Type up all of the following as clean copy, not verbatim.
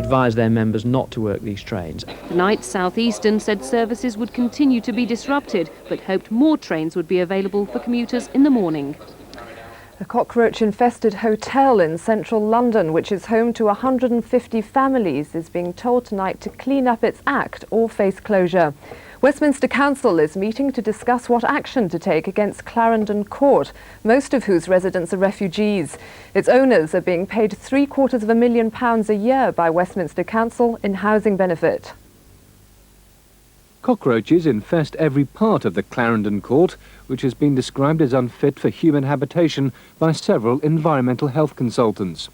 advised their members not to work these trains. Tonight, South-Eastern said services would continue to be disrupted, but hoped more trains would be available for commuters in the morning. A cockroach-infested hotel in central London, which is home to 150 families, is being told tonight to clean up its act or face closure. Westminster Council is meeting to discuss what action to take against Clarendon Court, most of whose residents are refugees. Its owners are being paid £750,000 a year by Westminster Council in housing benefit. Cockroaches infest every part of the Clarendon Court, which has been described as unfit for human habitation by several environmental health consultants.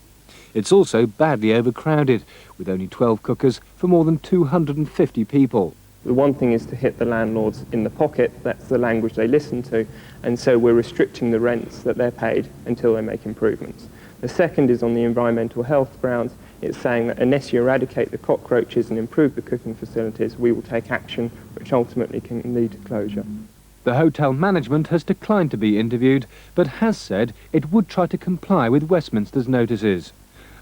It's also badly overcrowded, with only 12 cookers for more than 250 people. The one thing is to hit the landlords in the pocket. That's the language they listen to, and so we're restricting the rents that they're paid until they make improvements. The second is on the environmental health grounds. It's saying that unless you eradicate the cockroaches and improve the cooking facilities, we will take action which ultimately can lead to closure. The hotel management has declined to be interviewed, but has said it would try to comply with Westminster's notices.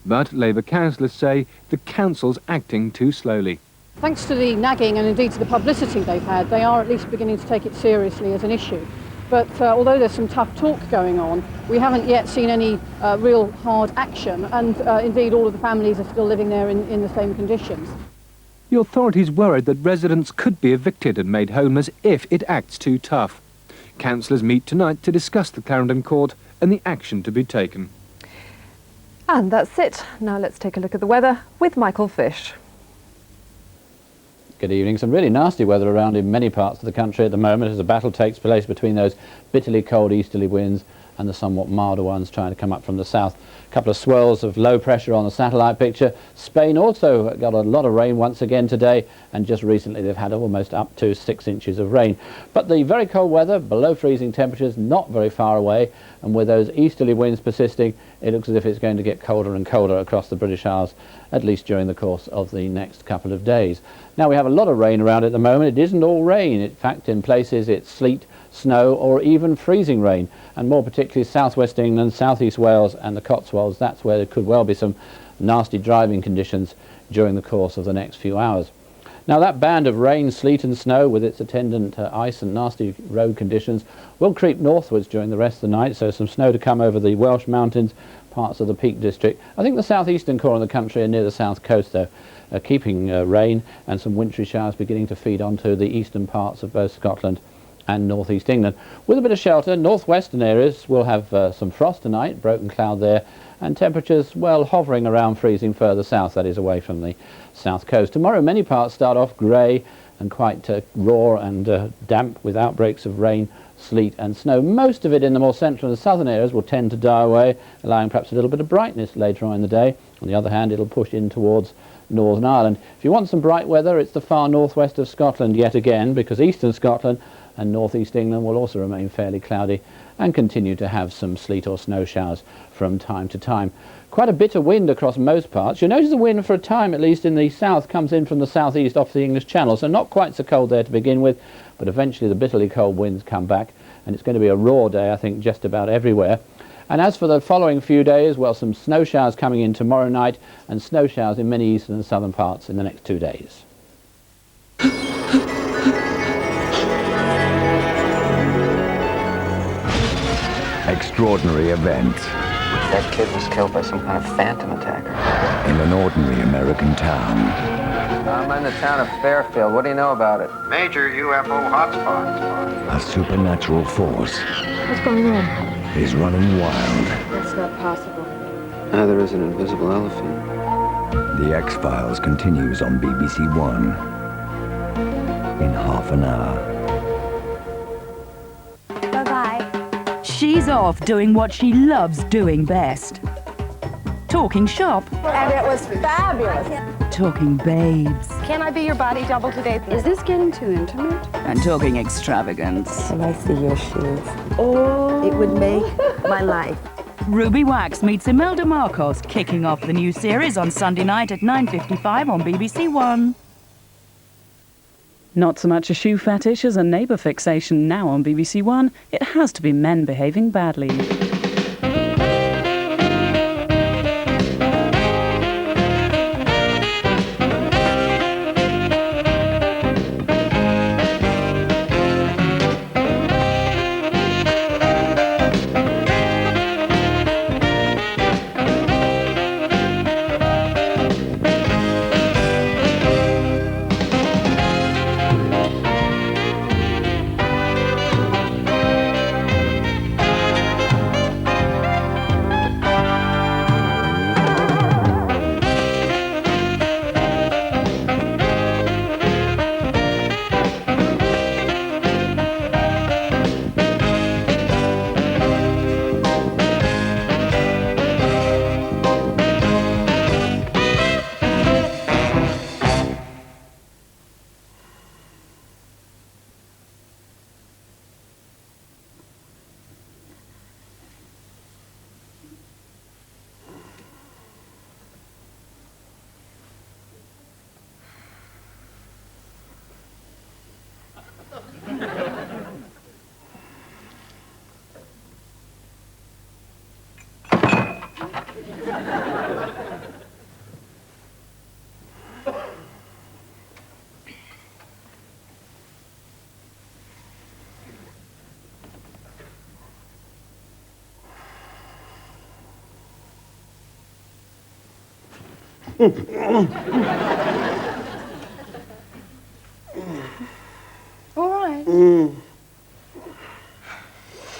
But Labour councillors say the council's acting too slowly. Thanks to the nagging and indeed to the publicity they've had, they are at least beginning to take it seriously as an issue. But although there's some tough talk going on, we haven't yet seen any real hard action, and indeed all of the families are still living there in the same conditions. The authorities worried that residents could be evicted and made homeless if it acts too tough. Councillors meet tonight to discuss the Clarendon Court and the action to be taken. And that's it. Now let's take a look at the weather with Michael Fish. Good evening. Some really nasty weather around in many parts of the country at the moment as a battle takes place between those bitterly cold easterly winds and the somewhat milder ones trying to come up from the south. A couple of swirls of low pressure on the satellite picture. Spain also got a lot of rain once again today, and just recently they've had almost up to 6 inches of rain. But the very cold weather, below freezing temperatures, not very far away, and with those easterly winds persisting, it looks as if it's going to get colder and colder across the British Isles, at least during the course of the next couple of days. Now we have a lot of rain around at the moment. It isn't all rain. In fact, in places it's sleet, snow or even freezing rain, and more particularly southwest England, southeast Wales and the Cotswolds. That's where there could well be some nasty driving conditions during the course of the next few hours. Now that band of rain, sleet and snow with its attendant ice and nasty road conditions will creep northwards during the rest of the night, so some snow to come over the Welsh mountains, parts of the Peak District. I think the southeastern core of the country and near the south coast though, keeping rain and some wintry showers beginning to feed onto the eastern parts of both Scotland and northeast England. With a bit of shelter, northwestern areas will have some frost tonight, broken cloud there, and temperatures, well, hovering around freezing further south, that is away from the south coast. Tomorrow many parts start off grey and quite raw and damp with outbreaks of rain, sleet and snow. Most of it in the more central and southern areas will tend to die away, allowing perhaps a little bit of brightness later on in the day. On the other hand, it'll push in towards Northern Ireland. If you want some bright weather, it's the far northwest of Scotland yet again, because eastern Scotland and northeast England will also remain fairly cloudy and continue to have some sleet or snow showers from time to time. Quite a bit of wind across most parts. You'll notice the wind for a time, at least in the south, comes in from the southeast off the English Channel, so not quite so cold there to begin with, but eventually the bitterly cold winds come back, and it's going to be a raw day, I think, just about everywhere. And as for the following few days, well, some snow showers coming in tomorrow night and snow showers in many eastern and southern parts in the next 2 days. Extraordinary event. That kid was killed by some kind of phantom attacker. In an ordinary American town. I'm in the town of Fairfield. What do you know about it? Major UFO hotspot. A supernatural force. What's going on? Is running wild. That's not possible. There is an invisible elephant. The X-Files continues on BBC1 in half an hour. Bye-bye. She's off doing what she loves doing best. Talking shop. And it was fabulous. Talking babes. Can I be your body double today? Is this getting too intimate? And talking extravagance. Can I see your shoes? Oh, it would make my life. Ruby Wax meets Imelda Marcos, kicking off the new series on Sunday night at 9:55 on BBC1. Not so much a shoe fetish as a neighbour fixation now on BBC1. It has to be men behaving badly. All right.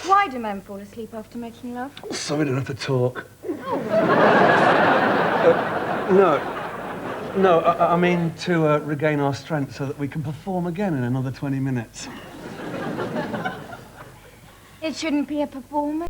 Why do men fall asleep after making love? So we don't have to talk. Oh. No, I mean to regain our strength so that we can perform again in another 20 minutes. It shouldn't be a performance.